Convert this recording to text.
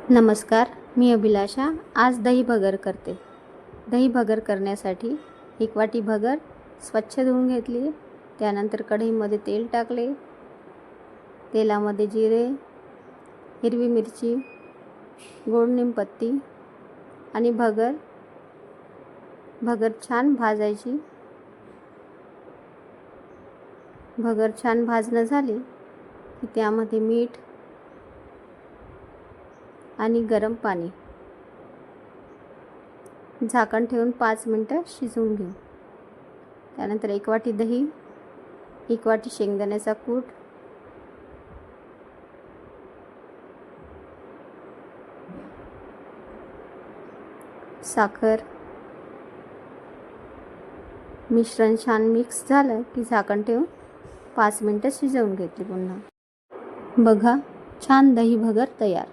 नमस्कार, मी अभिलाषा. आज दही भगर करते. दही भगर करण्यासाठी 1 वाटी भगर स्वच्छ धुवून घेतली. त्यानंतर कढईमध्ये तेल टाकले. तेलामध्ये जिरे, हिरवी मिरची, गोड निमपत्ती आणि भगर छान भाजायची. भगर छान भाजणं झाली की त्यामध्ये मीठ आणि गरम पाणी झाकण ठेवून 5 मिनिटं शिजवून घेऊ. त्यानंतर 1 वाटी दही, 1 वाटी शेंगदाण्याचा कूट, साखर, मिश्रण छान मिक्स झालं की झाकण ठेवून 5 मिनिटं शिजवून घेतली. पुन्हा बघा, छान दही भगर तयार.